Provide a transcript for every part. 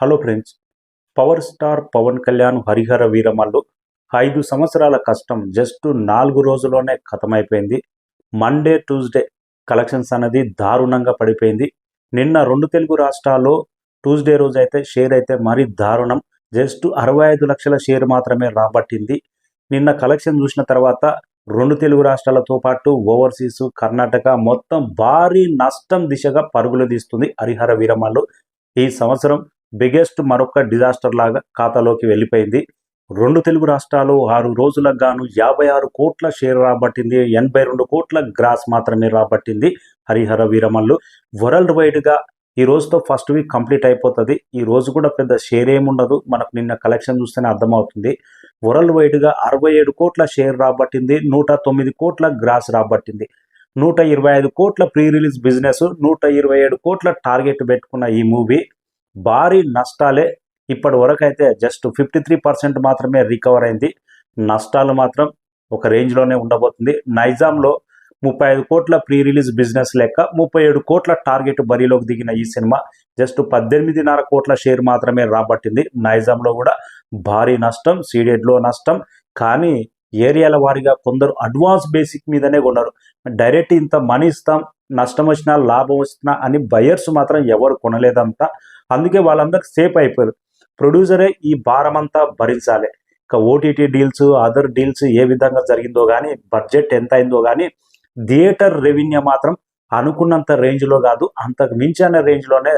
Hello friends, power star Pavan Kalyan Harihara Veeramallu 5 సంవత్సరాల కష్టం just 4 రోజుల్లోనే ఖతమైపోయింది. మండే ట్యూస్డే కలెక్షన్స్ అనేది దారుణంగా పడిపోయింది. నిన్న 2 తెలుగు రాష్ట్రాల్లో ట్యూస్డే రోజు అయితే షేర్ అయితే మరీ దారుణం. జస్ట్ 65 లక్షల షేర్ మాత్రమే రాబట్టింది. నిన్న కలెక్షన్ చూసిన తర్వాత 2 తెలుగు రాష్ట్రాలతో పాటు ఓవర్సీస్ కర్ణాటక మొత్తం భారీ నష్టం దిశగా పరుగులు తీస్తుంది హరిహర వీరమల్లు. ఈ సంవత్సరం బిగ్గెస్ట్ మరొక డిజాస్టర్ లాగా ఖాతాలోకి వెళ్ళిపోయింది. 2 తెలుగు రాష్ట్రాలు 6 రోజులకు గాను 56 కోట్ల షేర్ రాబట్టింది. 82 కోట్ల గ్రాస్ మాత్రమే రాబట్టింది హరిహర వీరమల్లు. వరల్డ్ వైడ్గా ఈ రోజుతో ఫస్ట్ వీక్ కంప్లీట్ అయిపోతుంది. ఈ రోజు కూడా పెద్ద షేర్ ఏముండదు, మనకు నిన్న కలెక్షన్ చూస్తేనే అర్థమవుతుంది. వరల్డ్ వైడ్గా 67 కోట్ల షేర్ రాబట్టింది. 109 కోట్ల గ్రాస్ రాబట్టింది. 125 కోట్ల ప్రీ రిలీజ్ బిజినెస్, 127 కోట్ల టార్గెట్ పెట్టుకున్న ఈ మూవీ భారీ నష్టాలే. ఇప్పటి వరకు అయితే జస్ట్ 53% మాత్రమే రికవర్ అయింది. నష్టాలు మాత్రం ఒక రేంజ్లోనే ఉండబోతుంది. నైజాంలో 35 కోట్ల ప్రీ రిలీజ్ బిజినెస్ లెక్క 37 కోట్ల టార్గెట్ బరిలోకి దిగిన ఈ సినిమా జస్ట్ 18.5 కోట్ల షేర్ మాత్రమే రాబట్టింది. నైజాంలో కూడా భారీ నష్టం, సీడెడ్లో నష్టం. కానీ ఏరియాల వారీగా కొందరు అడ్వాన్స్ బేసిక్ మీదనే కొన్నారు. డైరెక్ట్ ఇంత మనీ ఇస్తాం, నష్టం వచ్చినా లాభం వచ్చినా అని బయర్స్ మాత్రం ఎవరు కొనలేదంతా. అందుకే వాళ్ళందరూ సేఫ్ అయిపోయారు. ప్రొడ్యూసరే ఈ భారం అంతా భరించాలి. ఇక ఓటీటీ డీల్స్, అదర్ డీల్స్ ఏ విధంగా జరిగిందో కానీ, బడ్జెట్ ఎంత అయిందో కానీ, థియేటర్ రెవెన్యూ మాత్రం అనుకున్నంత రేంజ్లో కాదు, అంతకు మించిన రేంజ్లోనే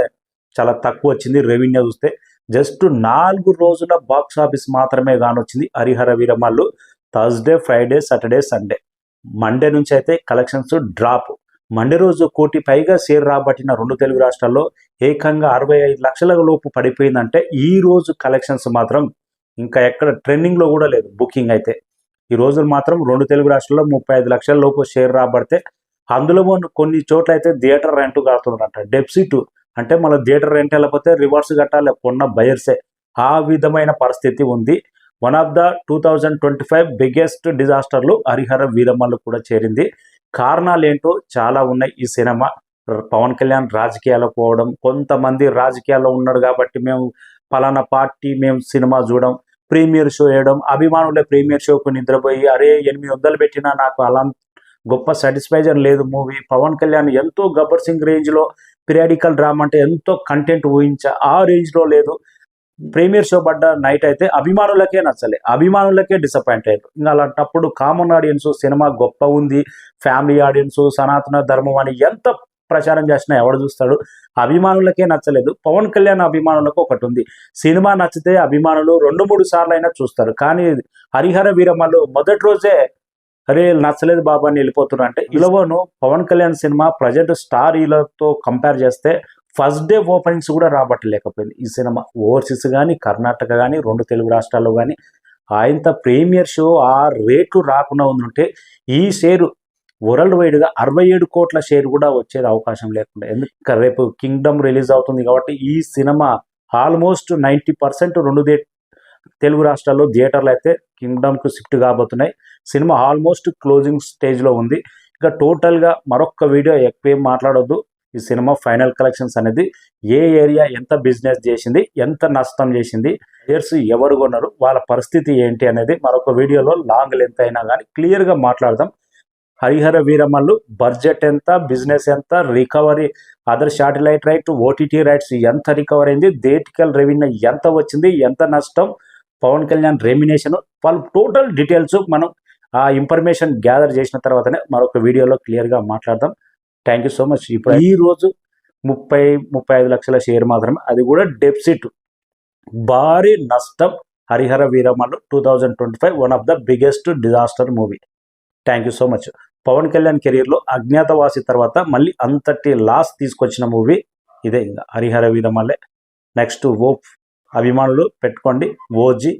చాలా తక్కువ వచ్చింది. రెవెన్యూ చూస్తే జస్ట్ 4 రోజుల బాక్స్ ఆఫీస్ మాత్రమే కానొచ్చింది Harihara Veeramallu. Thursday, Friday, Saturday, Sunday, Monday నుంచి అయితే కలెక్షన్స్ డ్రాప్. మండే రోజు 1 కోటి పైగా షేర్ రాబట్టిన 2 తెలుగు రాష్ట్రాల్లో ఏకంగా 65 లక్షల లోపు పడిపోయిందంటే ఈ రోజు కలెక్షన్స్ మాత్రం ఇంకా ఎక్కడ ట్రెండింగ్లో కూడా లేదు. బుకింగ్ అయితే ఈ రోజు మాత్రం 2 తెలుగు రాష్ట్రాల్లో 35 లక్షల లోపు షేర్ రాబడితే అందులో కొన్ని చోట్ల అయితే థియేటర్ రెంట్ కడుతున్నారంట. డెప్సిట్ అంటే మళ్ళీ థియేటర్ రెంట్ వెళ్ళకపోతే రివర్స్ కట్టాలి కొన్న బయర్సే. ఆ విధమైన పరిస్థితి ఉంది. వన్ ఆఫ్ ద 2025 బిగ్గెస్ట్ డిజాస్టర్లు హరిహర వీరమల్లు కూడా చేరింది. కారణాలు ఏంటో చాలా ఉన్నాయి. ఈ సినిమా పవన్ కళ్యాణ్ రాజకీయాలకు పోవడం, కొంతమంది రాజకీయాల్లో ఉన్నాడు కాబట్టి మేము పలానా పార్టీ మేము సినిమా చూడడం, ప్రీమియర్ షో వేయడం, అభిమానులే ప్రీమియర్ షోకు నిద్రపోయి అరే 800 పెట్టినా నాకు అలా గొప్ప సాటిస్ఫైజర్ లేదు మూవీ. పవన్ కళ్యాణ్ ఎంతో గబ్బర్ సింగ్ రేంజ్లో పీరియాడికల్ డ్రామా అంటే ఎంతో కంటెంట్ ఊహించా, ఆ రేంజ్లో లేదు. ప్రీమియర్ షో పడ్డ నైట్ అయితే అభిమానులకే నచ్చలే, అభిమానులకే డిసప్పాయింట్ అయ్యారు. ఇంకా అలాంటప్పుడు కామన్ ఆడియన్స్ సినిమా గొప్ప ఉంది, ఫ్యామిలీ ఆడియన్స్, సనాతన ధర్మం అని ఎంత ప్రచారం చేసినా ఎవడు చూస్తాడు? అభిమానులకే నచ్చలేదు. పవన్ కళ్యాణ్ అభిమానులకు ఒకటి ఉంది, సినిమా నచ్చితే అభిమానులు 2-3 సార్లు అయినా చూస్తారు. కానీ హరిహర వీరమల్లు మొదటి రోజే అరే నచ్చలేదు బాబా అని వెళ్ళిపోతున్నారు. అంటే ఇలాగోను Pawan Kalyan cinema present star హీరోతో కంపేర్ చేస్తే ఫస్ట్ డే ఓపెనింగ్స్ కూడా రాబట్టలేకపోయింది ఈ సినిమా. ఓవర్సీస్ కానీ, కర్ణాటక కానీ, 2 తెలుగు రాష్ట్రాల్లో కానీ ఆయనతో ప్రీమియర్ షో ఆ రేట్లు రాకుండా ఉందంటే ఈ షేరు వరల్డ్ వైడ్గా 67 కోట్ల షేర్ కూడా వచ్చేది అవకాశం లేకుండా. ఎందుకంటే రేపు కింగ్డమ్ రిలీజ్ అవుతుంది కాబట్టి ఈ సినిమా ఆల్మోస్ట్ 90% 2 తెలుగు రాష్ట్రాల్లో థియేటర్లు అయితే కింగ్డమ్కు షిఫ్ట్ కాబోతున్నాయి. సినిమా ఆల్మోస్ట్ క్లోజింగ్ స్టేజ్లో ఉంది. ఇక టోటల్గా మరొక వీడియో ఎక్కువ ఏం మాట్లాడొద్దు. ఈ సినిమా ఫైనల్ కలెక్షన్స్ అనేది ఏ ఏరియా ఎంత బిజినెస్ చేసింది, ఎంత నష్టం చేసింది, ప్లేయర్స్ ఎవరు కొన్నారు, వాళ్ళ పరిస్థితి ఏంటి అనేది మరొక వీడియోలో లాంగ్ లెంత్ అయినా కానీ క్లియర్గా మాట్లాడదాం. హరిహర వీరమల్లు బడ్జెట్ ఎంత, బిజినెస్ ఎంత, recovery, other satellite right, OTT rights ఎంత రికవర్ అయింది, థియేటికల్ రెవెన్యూ ఎంత వచ్చింది, ఎంత నష్టం, పవన్ కళ్యాణ్ రెమ్యునేషన్, వాళ్ళ టోటల్ డీటెయిల్స్ మనం ఆ ఇన్ఫర్మేషన్ గ్యాదర్ చేసిన తర్వాతనే మరొక వీడియోలో క్లియర్గా మాట్లాడదాం. Thank you so much. ఇప్పుడు ఈ రోజు 30-35 లక్షల షేర్ మాత్రమే, అది కూడా డెప్సిట్, భారీ నష్టం. Harihara Veeramallu 2025 one of the biggest disaster movie. Thank you so much. Pavan Kalyan కెరీర్లో అజ్ఞాతవాసి తర్వాత మళ్ళీ అంతటి లాస్ తీసుకొచ్చిన మూవీ ఇదే. ఇంకా హరిహర వీరమల్లే నెక్స్ట్. అభిమానులు పెట్టుకోండి, ఓజీ